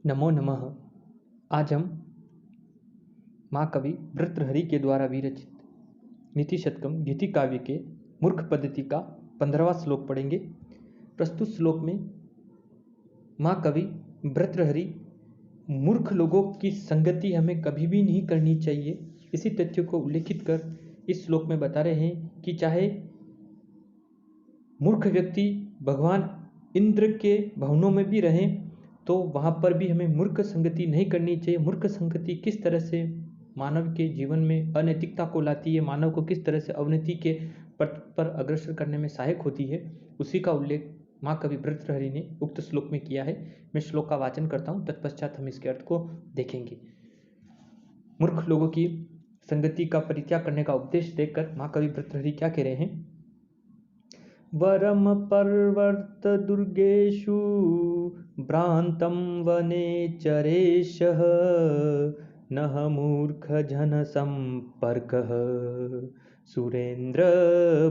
नमो नमः। आज हम महाकवि भर्तृहरि के द्वारा विरचित नीति शतकम गीति काव्य के मूर्ख पद्धति का 15वां श्लोक पढ़ेंगे। प्रस्तुत श्लोक में महाकवि भर्तृहरि मूर्ख लोगों की संगति हमें कभी भी नहीं करनी चाहिए, इसी तथ्य को उल्लेखित कर इस श्लोक में बता रहे हैं कि चाहे मूर्ख व्यक्ति भगवान इंद्र के भवनों में भी रहें तो वहाँ पर भी हमें मूर्ख संगति नहीं करनी चाहिए। मूर्ख संगति किस तरह से मानव के जीवन में अनैतिकता को लाती है, मानव को किस तरह से अवनति के पथ पर अग्रसर करने में सहायक होती है, उसी का उल्लेख महाकवि भर्तृहरि ने उक्त श्लोक में किया है। मैं श्लोक का वाचन करता हूँ, तत्पश्चात हम इसके अर्थ को देखेंगे। मूर्ख लोगों की संगति का परित्याग करने का उपदेश देकर महाकवि भर्तृहरि क्या कह रहे हैं? वरम पर्वर्त दुर्गेषु भ्रांतं वनेचरेशः नः मूर्ख जन संपर्कः सुरेंद्र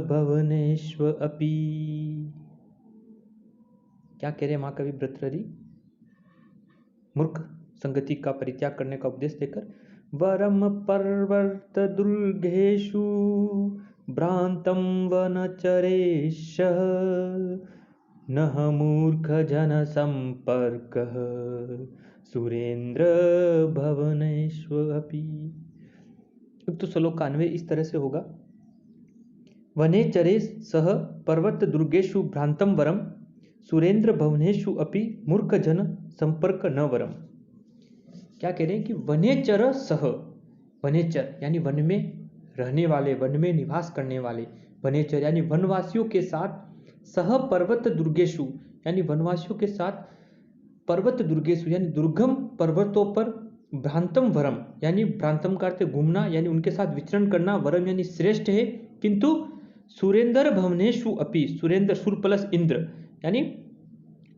भवनेष्व अपि। क्या कह रहे महाकवि भर्तृहरि? मूर्ख संगति का परित्याग करने का उपदेश देकर वरम पर्वर्त दुर्गेषु भ्रांतं वनचरेशः नः मूर्ख जन संपर्कः सुरेंद्र भवनेष्व अपि। उक्त श्लोक का अन्वय इस तरह से होगा। वनेचरे सह पर्वत दुर्गेषु भ्रांतं वरम सुरेंद्र भवनेषु अपि मूर्ख जन संपर्क न वरम। क्या कह रहे हैं कि वनेचर सह, वनेचर यानी वन में रहने वाले, वन में निवास करने वाले, वनेचर यानी वनवासियों के साथ, सह पर्वत दुर्गेशु यानी वनवासियों के साथ, पर्वत दुर्गेशु यानी दुर्गम पर्वतों पर, भ्रांतम वरम यानी भ्रांतम का अर्थ घूमना यानी उनके साथ विचरण करना, वरम यानी श्रेष्ठ है, किंतु सुरेंद्र भवनेशु अपि, सुरेंद्र सुर प्लस इंद्र यानी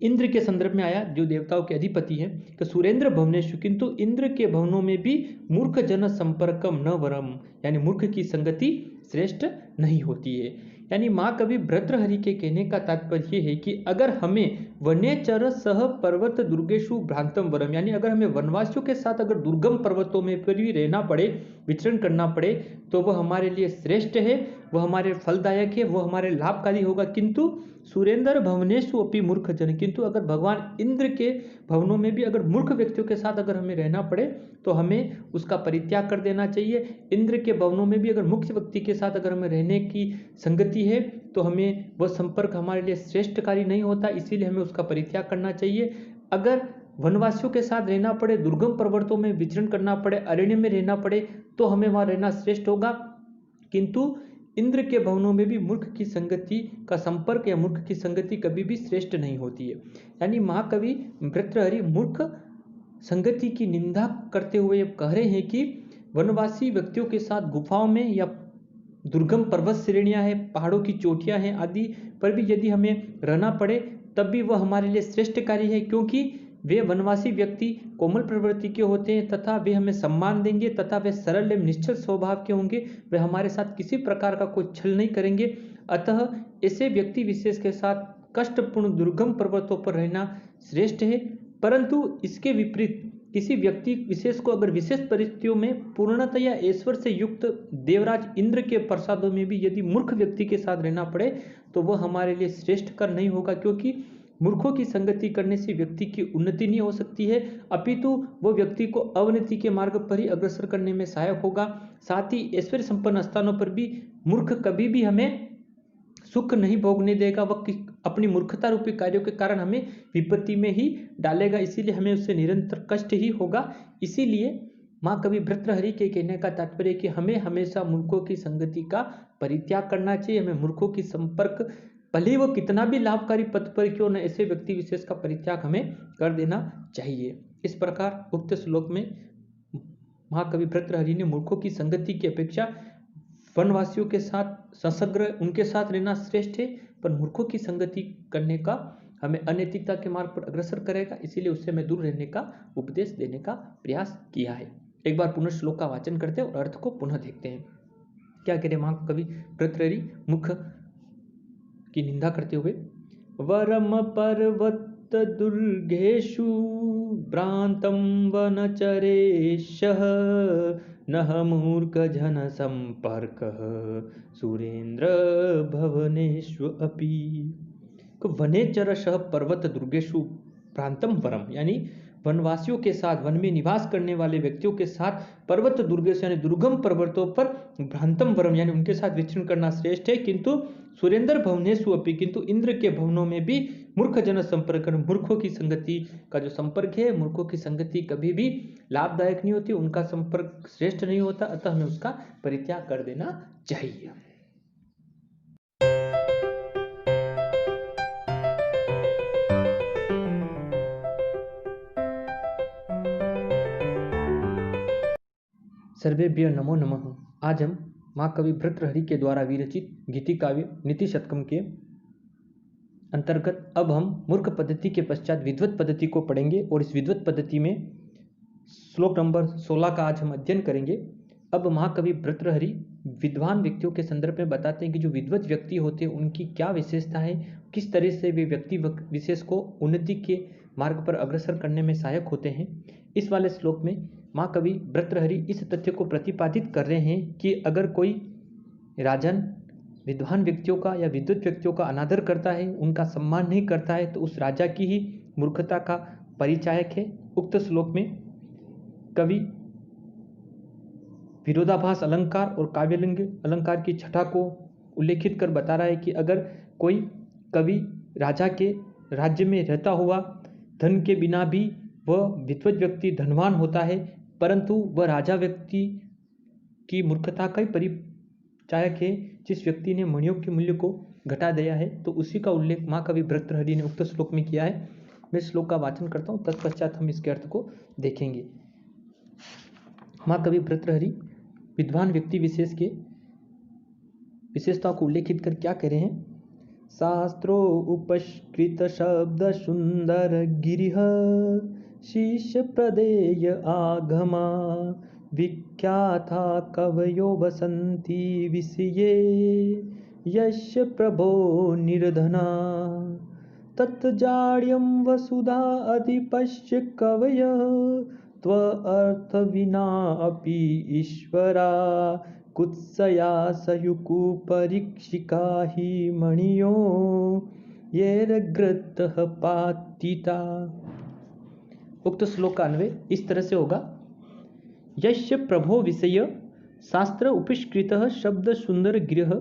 इंद्र के संदर्भ में आया जो देवताओं के अधिपति हैं, कि सुरेंद्र भवनेशु किंतु इंद्र के भवनों में भी मूर्ख जन संपर्कम न वरम यानी मूर्ख की संगति श्रेष्ठ नहीं होती है। यानी महाकवि भर्तृहरि के कहने का तात्पर्य है कि अगर हमें वनेचर सह पर्वत दुर्गेशु भ्रांतम वरम यानी अगर हमें वनवासियों के साथ अगर दुर्गम पर्वतों में फिर भी रहना पड़े, विचरण करना पड़े, तो वह हमारे लिए श्रेष्ठ है, वह हमारे फलदायक है, वह हमारे लाभकारी होगा। किंतु सुरेंद्र भवनेशु अपि मूर्ख जन, किंतु अगर भगवान इंद्र के भवनों में भी अगर मूर्ख व्यक्तियों के साथ अगर हमें रहना पड़े तो हमें उसका परित्याग कर देना चाहिए। इंद्र के भवनों में भी अगर मुख्य व्यक्ति के साथ अगर हमें रहने की संगति है तो हमें वह संपर्क हमारे लिए श्रेष्ठकारी नहीं होता, इसीलिए हमें उसका परित्याग करना चाहिए। अगर वनवासियों के साथ रहना पड़े, दुर्गम पर्वतों में विचरण करना पड़े, अरण्य में रहना पड़े, तो हमें वहाँ रहना श्रेष्ठ होगा। किंतु इंद्र के भवनों में भी मूर्ख की संगति का संपर्क या मूर्ख की संगति कभी भी श्रेष्ठ नहीं होती है। यानी महाकवि भर्तृहरि मूर्ख संगति की निंदा करते हुए कह रहे हैं कि वनवासी व्यक्तियों के साथ गुफाओं में या दुर्गम पर्वत श्रेणियां हैं, पहाड़ों की चोटियां हैं आदि पर भी यदि हमें रहना पड़े तब भी वह हमारे लिए श्रेष्ठकारी है, क्योंकि वे वनवासी व्यक्ति कोमल प्रवृत्ति के होते हैं तथा वे हमें सम्मान देंगे तथा वे सरल एवं निश्चल स्वभाव के होंगे, वे हमारे साथ किसी प्रकार का कोई छल नहीं करेंगे। अतः ऐसे व्यक्ति विशेष के साथ कष्टपूर्ण दुर्गम पर्वतों पर रहना श्रेष्ठ है। परंतु इसके विपरीत किसी व्यक्ति विशेष को अगर विशेष परिस्थितियों में पूर्णतः या ऐश्वर से युक्त देवराज इंद्र के प्रसादों में भी यदि मूर्ख व्यक्ति के साथ रहना पड़े तो वह हमारे लिए श्रेष्ठकर नहीं होगा, क्योंकि मूर्खों की संगति करने से व्यक्ति की उन्नति नहीं हो सकती है, अपितु वह व्यक्ति को अवनति के मार्ग पर ही अग्रसर करने में सहायक होगा। साथ ही ऐश्वर्य संपन्न स्थानों पर भी मूर्ख कभी भी हमें सुख नहीं भोगने देगा, वह अपनी मूर्खता रूपी कार्यों के कारण हमें विपत्ति में ही डालेगा, इसीलिए हमें उससे निरंतर कष्ट ही होगा। इसीलिए महाकवि भर्तृहरि के कहने का तात्पर्य कि हमें हमेशा मूर्खों की संगति का परित्याग करना चाहिए, हमें मूर्खों की संपर्क भले वो कितना भी लाभकारी पथ पर क्यों न, ऐसे व्यक्ति विशेष का परित्याग हमें कर देना चाहिए। इस प्रकार उक्त श्लोक में महाकवि भर्तृहरि ने मूर्खों की संगति की अपेक्षा वनवासियों के साथ ससग्र उनके साथ रहना श्रेष्ठ है, पर मूर्खों की संगति करने का हमें अनैतिकता के मार्ग पर अग्रसर करेगा, इसीलिए उससे हमें दूर रहने का उपदेश देने का प्रयास किया है। एक बार पुनः श्लोक का वाचन करते हैं और अर्थ को पुनः देखते हैं। क्या कह रहे महाकवि भर्तृहरि मुख की निंदा करते हुए? वरम पर्वत पर्वतदुर्गेषु भ्रान्तं वनचरेशः नः मूर्खजनसम्पर्कः सुरेन्द्रभवनेषु अपि। वनेचरशः पर्वतदुर्गेषु भ्रांतम वरम, यानी वनवासियों के साथ, वन में निवास करने वाले व्यक्तियों के साथ पर्वत दुर्गेश यानी दुर्गम पर्वतों पर भ्रांतम वरम यानी उनके साथ विचरण करना श्रेष्ठ है। किंतु सुरेंद्र भवनेषु अपि, किंतु इंद्र के भवनों में भी मूर्ख जन संपर्क, मूर्खों की संगति का जो संपर्क है, मूर्खों की संगति कभी भी लाभदायक नहीं होती, उनका संपर्क श्रेष्ठ नहीं होता, अतः हमें उसका परित्याग कर देना चाहिए। सर्वेभ्य नमो नमः। आज हम महाकवि भर्तृहरि के द्वारा विरचित गीति काव्य नीति शतकम के अंतर्गत अब हम मूर्ख पद्धति के पश्चात विद्वत पद्धति को पढ़ेंगे और इस विद्वत पद्धति में श्लोक नंबर 16 का आज हम अध्ययन करेंगे। अब महाकवि भर्तृहरि विद्वान व्यक्तियों के संदर्भ में बताते हैं कि जो विद्वत व्यक्ति होते हैं उनकी क्या विशेषता है, किस तरह से वे व्यक्ति विशेष को उन्नति के मार्ग पर अग्रसर करने में सहायक होते हैं। इस वाले श्लोक में महाकवि भर्तृहरि इस तथ्य को प्रतिपादित कर रहे हैं कि अगर कोई राजन विद्वान व्यक्तियों का या विद्वत व्यक्तियों का अनादर करता है, उनका सम्मान नहीं करता है, तो उस राजा की ही मूर्खता का परिचायक है। उक्त श्लोक में कवि विरोधाभास अलंकार और काव्यलिंग अलंकार की छटा को उल्लेखित कर बता रहा है कि अगर कोई कवि राजा के राज्य में रहता हुआ धन के बिना भी वह विद्वत व्यक्ति धनवान होता है, परंतु वह राजा व्यक्ति की मूर्खता का ही परिचायक है, जिस व्यक्ति ने मणियों के मूल्य को घटा दिया है, तो उसी का उल्लेख महाकवि भर्तृहरि ने उक्त श्लोक में किया है। मैं श्लोक का वाचन करता हूँ, तत्पश्चात हम इसके अर्थ को देखेंगे। महाकवि भर्तृहरि विद्वान व्यक्ति विशेष के विशेषताओं को उल्लेखित कर क्या कह रहे हैं। शास्त्रो उपस्कृत शब्द सुंदर गिरिह शिष्य प्रदेय आगमा विख्याता कवयो वसंती विषये यस्य प्रभो निर्धना तत्जाड्यं वसुधा अधिपश्य कवयः त्व अर्थ विना अपि ईश्वरा कुत्सया सयुकु परीक्षिका हि मणियो येरग्रतः पातिता। उक्त श्लोक का अन्वय इस तरह से होगा। यस्य प्रभो विषय शास्त्र उपस्कृतः शब्द सुंदर गिरः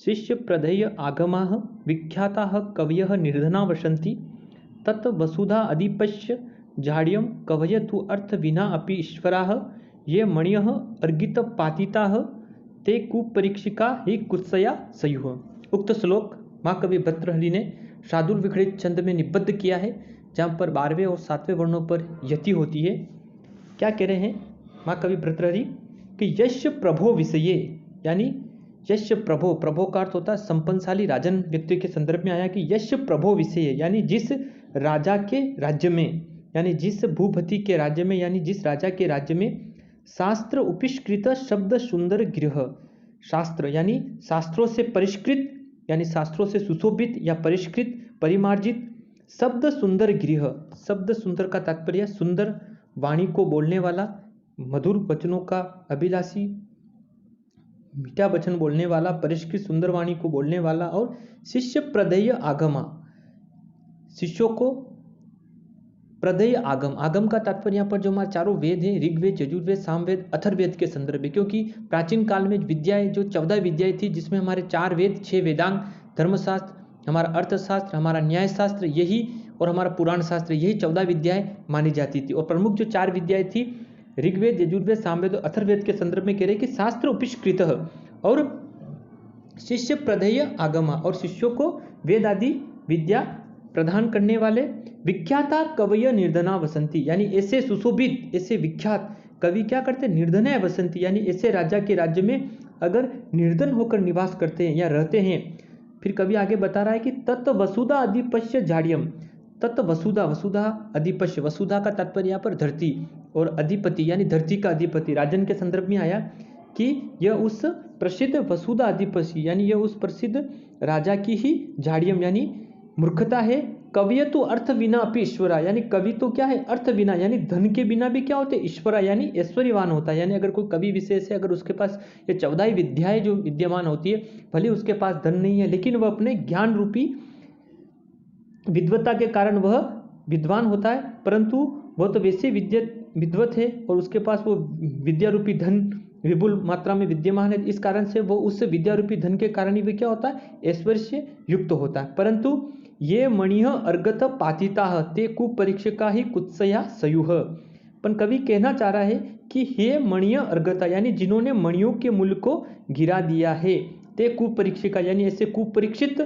शिष्य प्रधेय आगमाः विख्याताः कवयः निर्धना वसन्ति तत् वसुधा अधिपश्य जाड्यं कवय तु अर्थ विना अपि ईश्वराः ये मणयः अर्गित पातिताः ते कुपरीक्षिका हि कुत्सया सयुः। उक्त श्लोक महाकवि भर्तृहरि ने शार्दूल विखड़ित छंद में निबद्ध किया है, जहाँ पर 12वें और 7वें वर्णों पर यति होती है। क्या कह रहे हैं महाकवि भर्तृहरि कि यश प्रभो विषये, यानी यश प्रभो, प्रभो का अर्थ होता है संपन्नशाली राजन व्यक्ति के संदर्भ में आया कि यश प्रभो विषय, यानी जिस राजा के राज्य में, यानी जिस भूपति के राज्य में, यानी जिस राजा के राज्य में शास्त्र उपस्कृत शब्द सुंदर गृह, शास्त्र यानी शास्त्रों से परिष्कृत, यानी शास्त्रों से सुशोभित या परिष्कृत परिमार्जित शब्द सुंदर गृह, शब्द सुंदर का तात्पर्य सुंदर वाणी को बोलने वाला, मधुर वचनों का अभिलाषी, मीठा वचन बोलने वाला, परिष्कृत सुंदर वाणी को बोलने वाला, और शिष्य प्रदेय आगमा, शिष्यों को प्रदेय आगम, आगम का तात्पर्य यहाँ पर जो हमारे चारों वेद हैं, ऋग्वेद, यजुर्वेद, सामवेद, अथर्ववेद के संदर्भ में, क्योंकि प्राचीन काल में विद्याएं जो 14 विद्याएं थी, जिसमें हमारे 4 वेद, 6 वेदांग, धर्मशास्त्र, हमारा अर्थशास्त्र, हमारा न्यायशास्त्र यही, और हमारा पुराण शास्त्र, यही 14 विद्याएं मानी जाती थी। और प्रमुख जो 4 विद्याएं थी ऋग्वेद, यजुर्वेद, सामवेद और अथर्ववेद के संदर्भ में कह रहे कि शास्त्र उपस्कृत और शिष्य प्रदेय आगमा, और शिष्यों को वेद आदि विद्या प्रदान करने वाले, विख्याता कवय निर्धना वसंती, यानी ऐसे सुशोभित, ऐसे विख्यात कवि क्या करते हैं, निर्धना वसंती, यानी ऐसे राजा के राज्य में अगर निर्धन होकर निवास करते हैं या रहते हैं। फिर कवि आगे बता रहा है कि तत् वसुधा अधिपश्य जाड्यम, तत् वसुधा, वसुधा अधिपश्य, वसुधा का तात्पर्य यहाँ पर धरती, और अधिपति यानी धरती का अधिपति, राजन के संदर्भ में आया कि यह उस प्रसिद्ध वसुधा अधिपति, यानी यह उस प्रसिद्ध राजा की ही जाड्यम यानी मूर्खता है कविय तो अर्थ बिना अपि ईश्वरा, यानी कवि तो क्या है, अर्थ बिना यानी धन के बिना भी क्या होते, ईश्वरा यानी ऐश्वर्यवान होता है। यानी अगर कोई कवि विशेष है, अगर उसके पास ये 14 ही विद्याएं जो विद्यमान होती है, भले उसके पास धन नहीं है लेकिन वह अपने ज्ञान रूपी विद्वत्ता के कारण वह विद्वान होता है, परंतु वह तो वैसे विद्वत है और उसके पास वो विद्या रूपी धन विपुल मात्रा में विद्यमान है। इस कारण से वो उस विद्या रूपी धन के कारण ही वे क्या होता है, ऐश्वर्य से युक्त होता है। परंतु ये मणिह अर्गत पातिता ते कुपरीक्षका ही कुत्सया सयुह। पर कवि कहना चाह रहा है कि हे मणिय अर्गता, यानी जिन्होंने मणियों के मूल्य को गिरा दिया है, ते कुपरीक्षिका यानी ऐसे कुपरीक्षित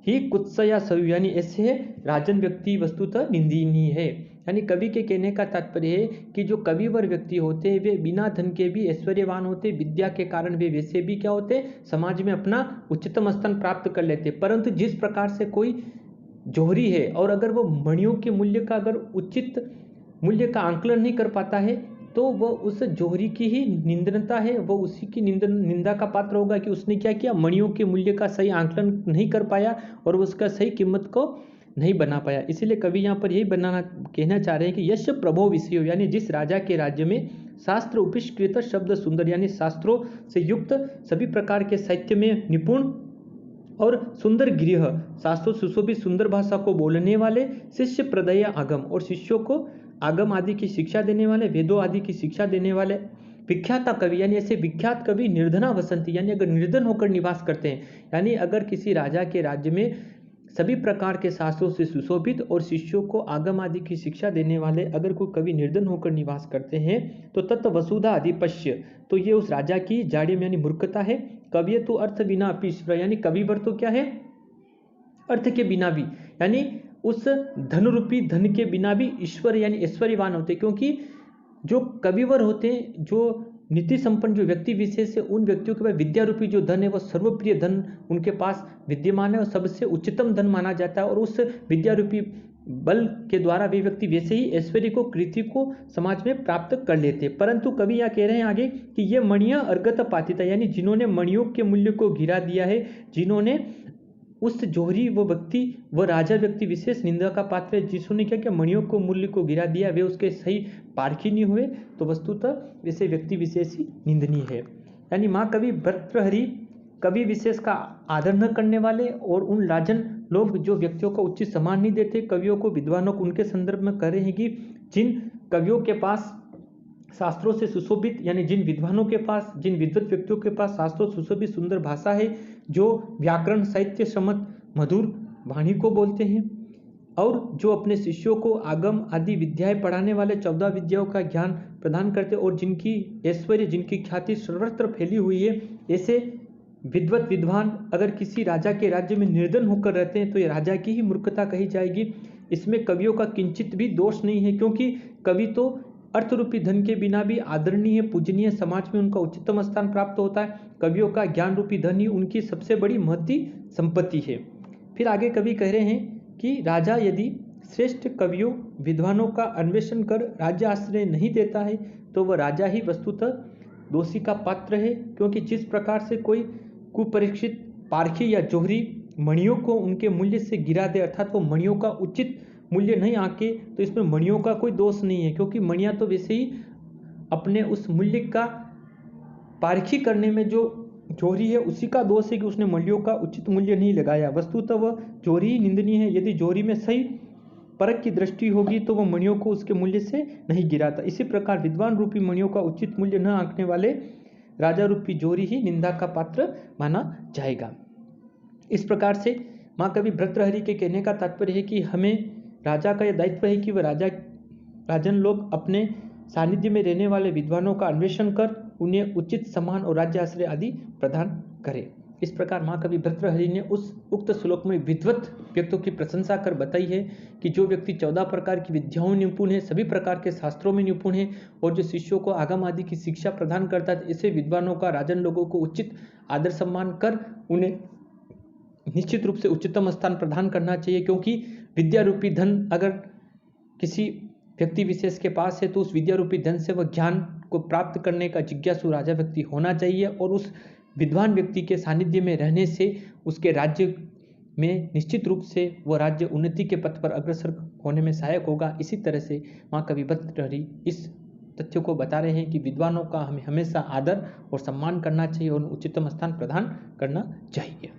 ही कुत्सया सयु, यानी ऐसे राजन व्यक्ति वस्तुतः निंदनीय है। यानी कवि के कहने का तात्पर्य है कि जो कविवर व्यक्ति होते हैं वे बिना धन के भी ऐश्वर्यवान होते, विद्या के कारण वे वैसे भी क्या होते, समाज में अपना उच्चतम स्थान प्राप्त कर लेते। परंतु जिस प्रकार से कोई जोहरी है और अगर वो मणियों के मूल्य का अगर उचित मूल्य का आंकलन नहीं कर पाता है तो वह उस जोहरी की ही निंदनता है, वो उसी की निंदा का पात्र होगा कि उसने क्या किया, मणियों के मूल्य का सही आंकलन नहीं कर पाया और उसका सही कीमत को नहीं बना पाया। इसीलिए कवि यहाँ पर यही कहना चाह रहे हैं कि यश प्रभो विषयो, यानी जिस राजा के राज्य में शास्त्र उपिष्कृत शब्द सुंदर, यानी शास्त्रों से युक्त सभी प्रकार के साहित्य में निपुण और सुंदर गृह, शास्त्रों सुशोभित सुंदर भाषा को बोलने वाले, शिष्य प्रदय आगम और शिष्यों को आगम आदि की शिक्षा देने वाले, वेदों आदि की शिक्षा देने वाले विख्यात कवि, यानी ऐसे विख्यात कवि निर्धना वसंती, यानी अगर निर्धन होकर निवास करते हैं, यानी अगर किसी राजा के राज्य में सभी प्रकार के शास्त्रों से सुशोभित और शिष्यों को आगम आदि की शिक्षा देने वाले अगर कोई कवि निर्धन होकर निवास करते हैं तो तत्व वसुधा अधिपश्य, तो ये उस राजा की जाड़िम यानी मूर्खता है। कवि तो अर्थ बिना अपि ईश्वर, यानी कविवर तो क्या है, अर्थ के बिना भी, यानी उस धन रूपी धन के बिना भी ईश्वर यानी ऐश्वर्यवान होते, क्योंकि जो कविवर होते हैं, जो नीति संपन्न जो व्यक्ति विशेष है, उन व्यक्तियों के पास विद्या रूपी जो धन है वह सर्वप्रिय धन उनके पास विद्यमान है और सबसे उच्चतम धन माना जाता है, और उस विद्या रूपी बल के द्वारा वे व्यक्ति वैसे ही ऐश्वर्य को कृति को समाज में प्राप्त कर लेते हैं। परंतु कवि यहाँ कह रहे हैं आगे कि ये मणिया अर्गत पातिता, यानी जिन्होंने मणियों के मूल्य को गिरा दिया है, जिन्होंने उस जोहरी वो व्यक्ति वो राजा व्यक्ति विशेष निंदा का पात्र है, जिसने क्या क्या मणियों को मूल्य को गिरा दिया, वे उसके सही पारखी नहीं हुए, तो वस्तुतः वैसे व्यक्ति विशेष ही निंदनीय है। यानी माँ कवि भर्तृहरि कवि विशेष का आदर न करने वाले और उन राजन लोग जो व्यक्तियों को उचित सम्मान नहीं देते, कवियों को विद्वानों को उनके संदर्भ में कह रहे हैं कि जिन कवियों के पास शास्त्रों से सुशोभित, यानी जिन विद्वानों के पास, जिन विद्वत व्यक्तियों के पास शास्त्रों सुशोभित सुंदर भाषा है, जो व्याकरण साहित्य सम्मत मधुर वाणी को बोलते हैं और जो अपने शिष्यों को आगम आदि विद्याएं पढ़ाने वाले 14 विद्याओं का ज्ञान प्रदान करते और जिनकी ऐश्वर्य जिनकी ख्याति सर्वत्र फैली हुई है, ऐसे विद्वत विद्वान अगर किसी राजा के राज्य में निर्धन होकर रहते हैं तो ये राजा की ही मूर्खता कही जाएगी। इसमें कवियों का किंचित भी दोष नहीं है, क्योंकि कवि तो अर्थ रूपी धन के बिना भी आदरणीय पूजनीय, समाज में उनका उच्चतम स्थान प्राप्त होता है। कवियों का ज्ञान रूपी धन ही उनकी सबसे बड़ी महती संपत्ति है। फिर आगे कवि कह रहे हैं कि राजा यदि श्रेष्ठ कवियों विद्वानों का अन्वेषण कर राज्य आश्रय नहीं देता है तो वह राजा ही वस्तुतः दोषी का पात्र है, क्योंकि जिस प्रकार से कोई कुपरीक्षित पारखी या जोहरी मणियों को उनके मूल्य से गिरा दे, अर्थात वो मणियों का उचित मूल्य नहीं आके, तो इसमें मणियों का कोई दोष नहीं है, क्योंकि मणियाँ तो वैसे ही अपने उस मूल्य का पारखी करने में जो जोहरी है उसी का दोष है कि उसने मणियों का उचित मूल्य नहीं लगाया। वस्तुतः वह जोहरी ही निंदनीय है। यदि जोहरी में सही परख की दृष्टि होगी तो वह मणियों को उसके मूल्य से नहीं गिराता। इसी प्रकार विद्वान रूपी मणियों का उचित मूल्य न आंकने वाले राजा रूपी जोहरी ही निंदा का पात्र माना जाएगा। इस प्रकार से माँ कवि भर्तृहरि के कहने का तात्पर्य है कि हमें राजा का यह दायित्व है कि वह राजन लोग अपने सानिध्य में रहने वाले विद्वानों का अन्वेषण कर उन्हें उचित सम्मान और राज्य आश्रय आदि प्रदान करें। इस प्रकार माँ कवि भर्तृहरि ने उस उक्त श्लोक में विद्वत व्यक्तियों की प्रशंसा कर बताई है कि जो व्यक्ति 14 प्रकार की विद्याओं में निपुण है, सभी प्रकार के शास्त्रों में निपुण है और जो शिष्यों को आगम आदि की शिक्षा प्रदान करता है, ऐसे विद्वानों का राजन लोगों को उचित आदर सम्मान कर उन्हें निश्चित रूप से उच्चतम स्थान प्रदान करना चाहिए, क्योंकि विद्या रूपी धन अगर किसी व्यक्ति विशेष के पास है तो उस विद्या रूपी धन से वह ज्ञान को प्राप्त करने का जिज्ञासु राजा व्यक्ति होना चाहिए और उस विद्वान व्यक्ति के सानिध्य में रहने से उसके राज्य में निश्चित रूप से वह राज्य उन्नति के पथ पर अग्रसर होने में सहायक होगा। इसी तरह से वहाँ कवि भर्तृहरि इस तथ्य को बता रहे हैं कि विद्वानों का हमें हमेशा आदर और सम्मान करना चाहिए और उच्चतम स्थान प्रदान करना चाहिए।